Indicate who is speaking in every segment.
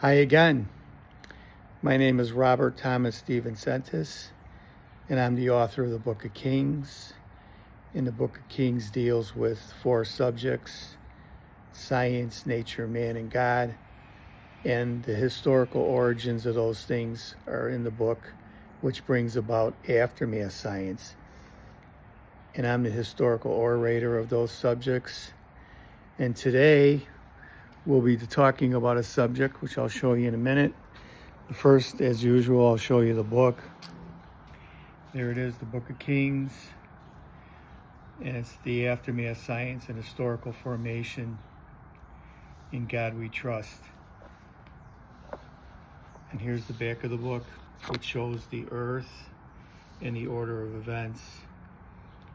Speaker 1: Hi again. My name is Robert Thomas DeVincentis, and I'm the author of the Book of Kings. And the Book of Kings deals with 4 subjects: science, nature, man, and God. And the historical origins of those things are in the book, which brings about aftermath science. And I'm the historical orator of those subjects. And today we'll be talking about a subject which I'll show you in a minute. First, as usual, I'll show you the book. There it is, the Book of Kings. And it's the aftermath science and historical formation. In God we trust. And here's the back of the book, which shows the earth and the order of events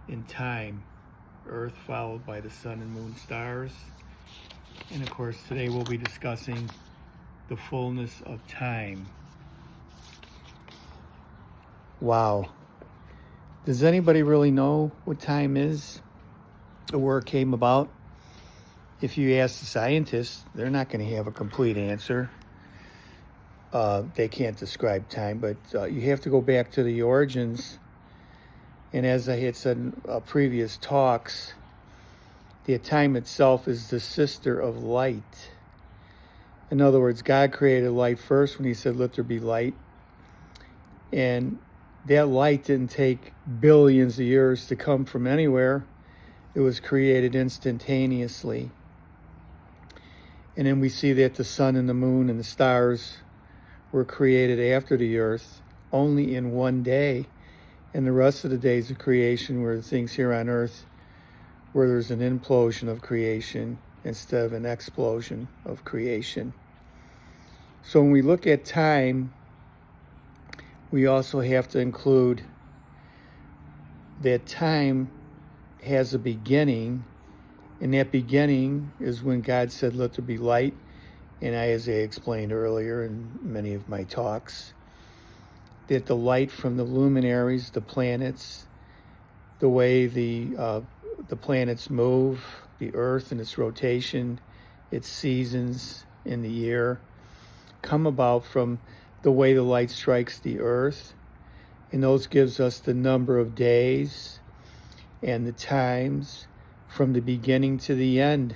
Speaker 1: in time. Earth followed by the sun and moon stars. And of course, today we'll be discussing the fullness of time. Wow. Does anybody really know what time is or where it came about? If you ask the scientists, they're not going to have a complete answer. They can't describe time, but you have to go back to the origins. And as I had said in previous talks, the time itself is the sister of light. In other words, God created light first when he said, "Let there be light." And that light didn't take billions of years to come from anywhere. It was created instantaneously. And then we see that the sun and the moon and the stars were created after the earth only in one day. And the rest of the days of creation were the things here on earth where there's an implosion of creation instead of an explosion of creation. So when we look at time, we also have to include that time has a beginning, and that beginning is when God said, "Let there be light." And as I explained earlier in many of my talks, that the light from the luminaries, the planets, the way the planets move, the earth and its rotation, its seasons in the year, come about from the way the light strikes the earth. And those gives us the number of days and the times from the beginning to the end.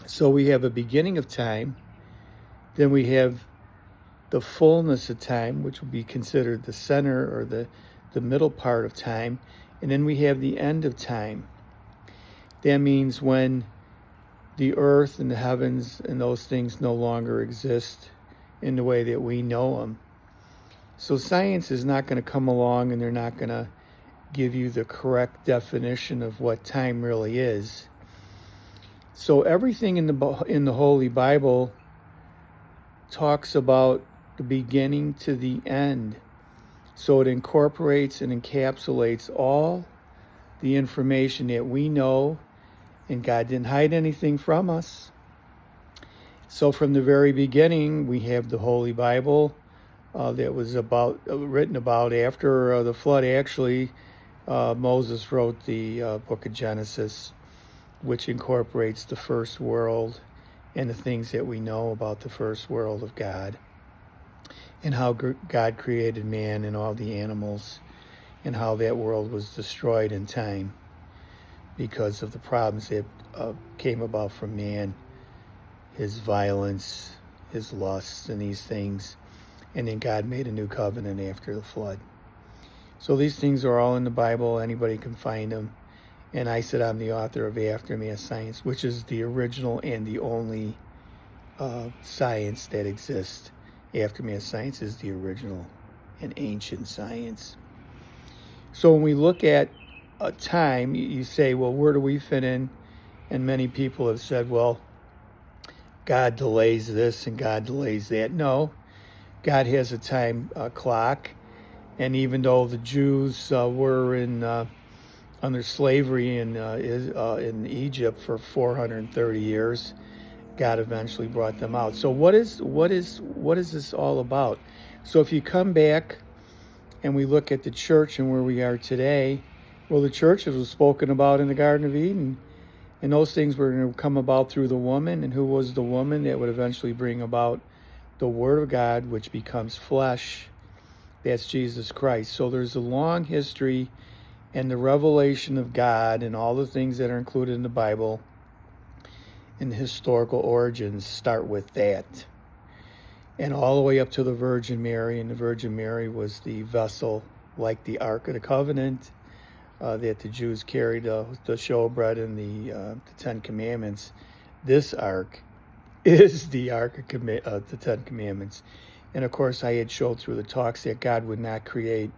Speaker 1: So we have a beginning of time, then we have the fullness of time, which will be considered the center or the middle part of time, and then we have the end of time. That means when the earth and the heavens and those things no longer exist in the way that we know them. So science is not going to come along and they're not going to give you the correct definition of what time really is. So everything in the Holy Bible talks about the beginning to the end. So it incorporates and encapsulates all the information that we know, and God didn't hide anything from us. So from the very beginning, we have the Holy Bible that was written about after the flood. Actually, Moses wrote the book of Genesis, which incorporates the first world and the things that we know about the first world of God, and how God created man and all the animals, and how that world was destroyed in time because of the problems that came about from man, his violence, his lusts, and these things. And then God made a new covenant after the flood. So these things are all in the Bible. Anybody can find them. And I said I'm the author of Aftermath Science, which is the original and the only science that exists. Aftermath Science is the original and ancient science. So when we look at time, you say, well, where do we fit in? And many people have said, well, God delays this and God delays that. No, God has a time clock. And even though the Jews were under slavery in Egypt for 430 years, God eventually brought them out. So what is this all about? So if you come back and we look at the church and where we are today, well, the church was spoken about in the Garden of Eden, and those things were going to come about through the woman. And who was the woman that would eventually bring about the Word of God, which becomes flesh. That's Jesus Christ. So there's a long history, and the revelation of God and all the things that are included in the Bible and the historical origins start with that. And all the way up to the Virgin Mary, and the Virgin Mary was the vessel, like the Ark of the Covenant, that the Jews carried, the showbread and the Ten Commandments. This Ark is the Ark of the Ten Commandments. And of course, I had showed through the talks that God would not create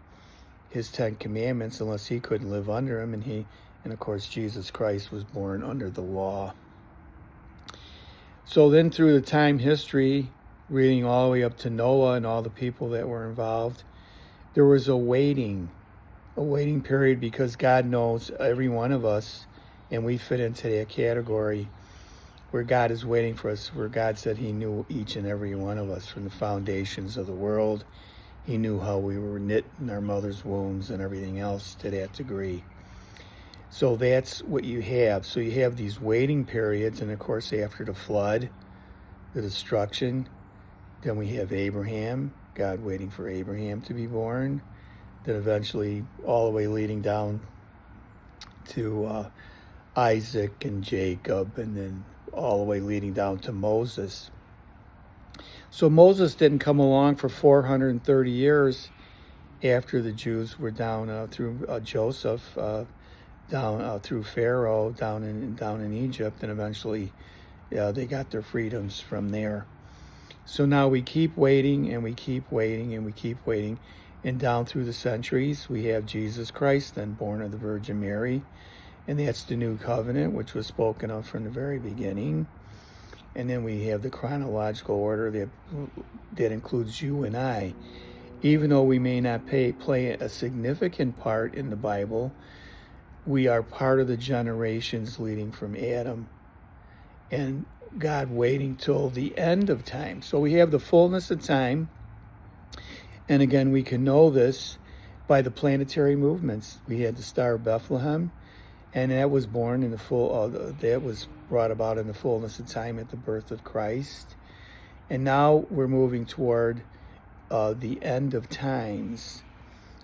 Speaker 1: his Ten Commandments unless he couldn't live under them. And of course, Jesus Christ was born under the law. So then through the time history, reading all the way up to Noah and all the people that were involved, there was a waiting period, because God knows every one of us, and we fit into that category where God is waiting for us, where God said he knew each and every one of us from the foundations of the world. He knew how we were knit in our mother's wombs and everything else to that degree. So that's what you have. So you have these waiting periods, and of course after the flood, the destruction, then we have Abraham, God waiting for Abraham to be born, then eventually all the way leading down to Isaac and Jacob, and then all the way leading down to Moses. So Moses didn't come along for 430 years after the Jews were down through Joseph, down through Pharaoh, down in Egypt, and eventually they got their freedoms from there. So now we keep waiting, and we keep waiting, and we keep waiting. And down through the centuries, we have Jesus Christ, then born of the Virgin Mary. And that's the new covenant, which was spoken of from the very beginning. And then we have the chronological order that includes you and I. Even though we may not play a significant part in the Bible, we are part of the generations leading from Adam, and God waiting till the end of time. So we have the fullness of time. And again, we can know this by the planetary movements. We had the Star of Bethlehem, and that was born in that was brought about in the fullness of time at the birth of Christ. And now we're moving toward the end of times.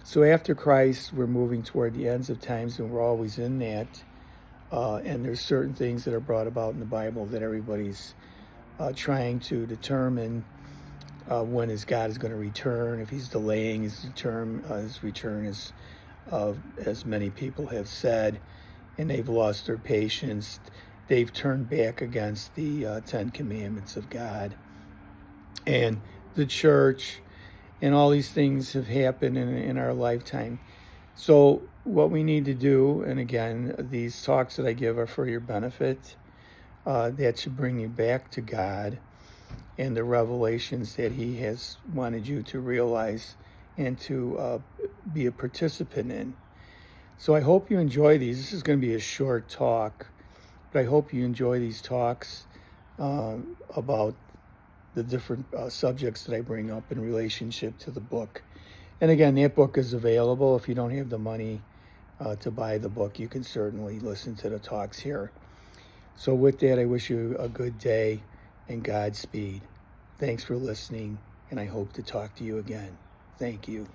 Speaker 1: So after Christ, we're moving toward the ends of times, and we're always in that. And there's certain things that are brought about in the Bible that everybody's trying to determine when God is going to return. If he's delaying his return, as many people have said, and they've lost their patience. They've turned back against the Ten Commandments of God. And the church and all these things have happened in our lifetime. So what we need to do, and again, these talks that I give are for your benefit, that should bring you back to God and the revelations that he has wanted you to realize and to be a participant in. So I hope you enjoy these. This is going to be a short talk, but I hope you enjoy these talks about the different subjects that I bring up in relationship to the book. And again, that book is available. If you don't have the money to buy the book, you can certainly listen to the talks here. So with that, I wish you a good day and Godspeed. Thanks for listening, and I hope to talk to you again. Thank you.